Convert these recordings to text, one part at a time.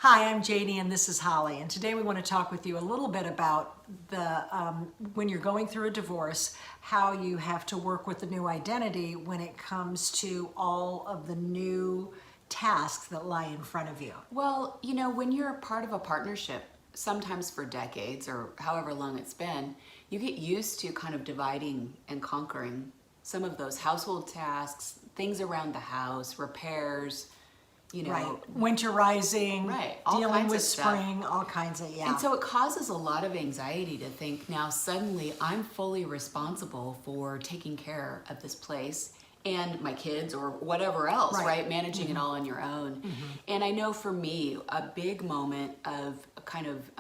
Hi, I'm Janie and this is Holly, and today we want to talk with you a little bit about when you're going through a divorce, how you have to work with the new identity when it comes to all of the new tasks that lie in front of you. Well, you know, when you're part of a partnership, sometimes for decades or however long it's been, you get used to kind of dividing and conquering some of those household tasks, things around the house, repairs, you know. Right, winterizing, Right, all dealing kinds with of stuff. spring, all kinds of, yeah. And so it causes a lot of anxiety to think now suddenly I'm fully responsible for taking care of this place and my kids or whatever else, right? Managing it all on your own. And I know for me, a big moment of kind of,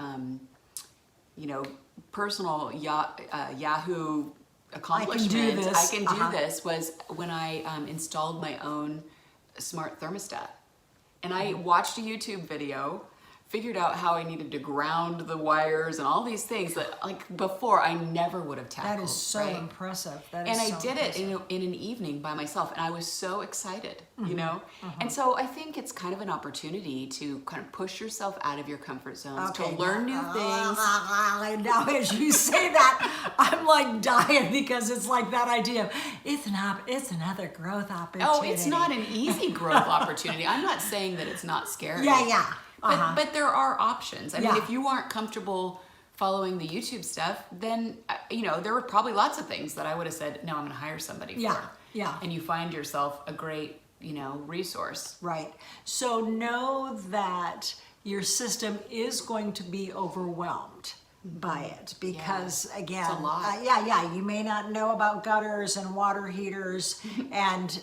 you know, personal Yahoo accomplishment, I can do this, was when I installed my own smart thermostat. And I watched a YouTube video, figured out how I needed to ground the wires and all these things that, like, before I never would have tackled. That is so impressive. That And is I so did it impressive. in an evening by myself, and I was so excited, you know? And so I think it's kind of an opportunity to kind of push yourself out of your comfort zones, to learn new things. Now, as you say that, I'm like dying because it's like that idea of it's another growth opportunity. Oh, it's not an easy growth opportunity. I'm not saying that it's not scary. Yeah. But there are options. I mean, Yeah. if you aren't comfortable following the YouTube stuff, then, you know, there were probably lots of things that I would have said, no, I'm going to hire somebody for. Yeah. And you find yourself a great, you know, resource. Right. So know that your system is going to be overwhelmed by it because, again, It's a lot. You may not know about gutters and water heaters and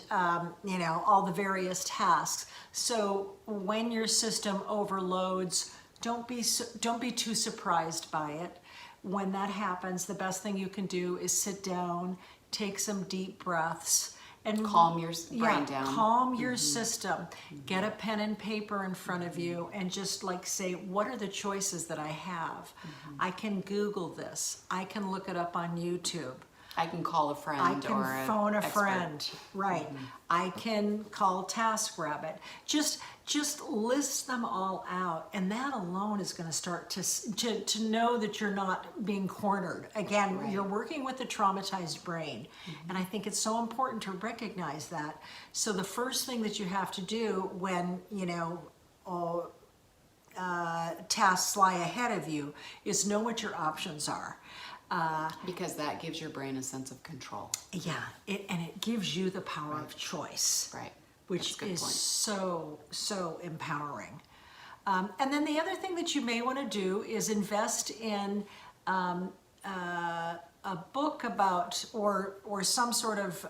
you know, all the various tasks. So when your system overloads, don't be too surprised by it. When that happens, the best thing you can do is sit down, take some deep breaths, and Calm your brain down. Calm your system. Get a pen and paper in front of you and just like say, what are the choices that I have? I can Google this. I can look it up on YouTube. I can call a friend I can or phone a expert. friend, right? I can call TaskRabbit. Just list them all out, and that alone is going to start to know that you're not being cornered. Again, you're working with a traumatized brain, and I think it's so important to recognize that. So the first thing that you have to do when you know tasks lie ahead of you is know what your options are. Because that gives your brain a sense of control. Yeah, and it gives you the power of choice. Right. Which is so empowering. And then the other thing that you may want to do is invest in a book about or some sort of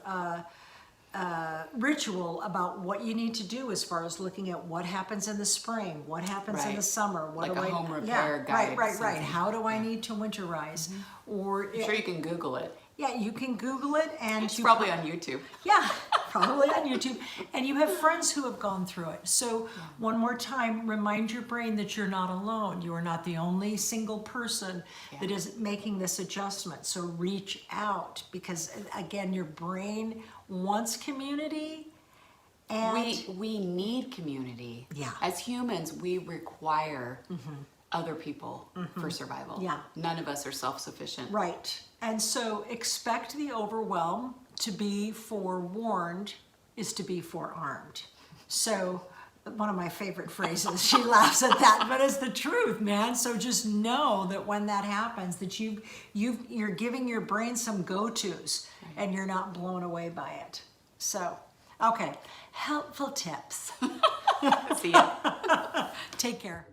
ritual about what you need to do as far as looking at what happens in the spring, what happens in the summer, what like do a home repair guide. Right. How do I need to winterize? Or I'm sure you can Google it. yeah, you can Google it, and It's probably on YouTube. yeah, probably on YouTube. And you have friends who have gone through it. So one more time, remind your brain that you're not alone. You are not the only single person that is making this adjustment. So reach out because, again, your brain wants community. And We need community. Yeah. As humans, we require other people for survival. Yeah. None of us are self-sufficient. right. And so expect the overwhelm. To be forewarned is to be forearmed. So one of my favorite phrases, she laughs at that, but it's the truth, man. So just know that when that happens, that you're giving your brain some go-tos and you're not blown away by it. So, okay, helpful tips. See ya. Take care.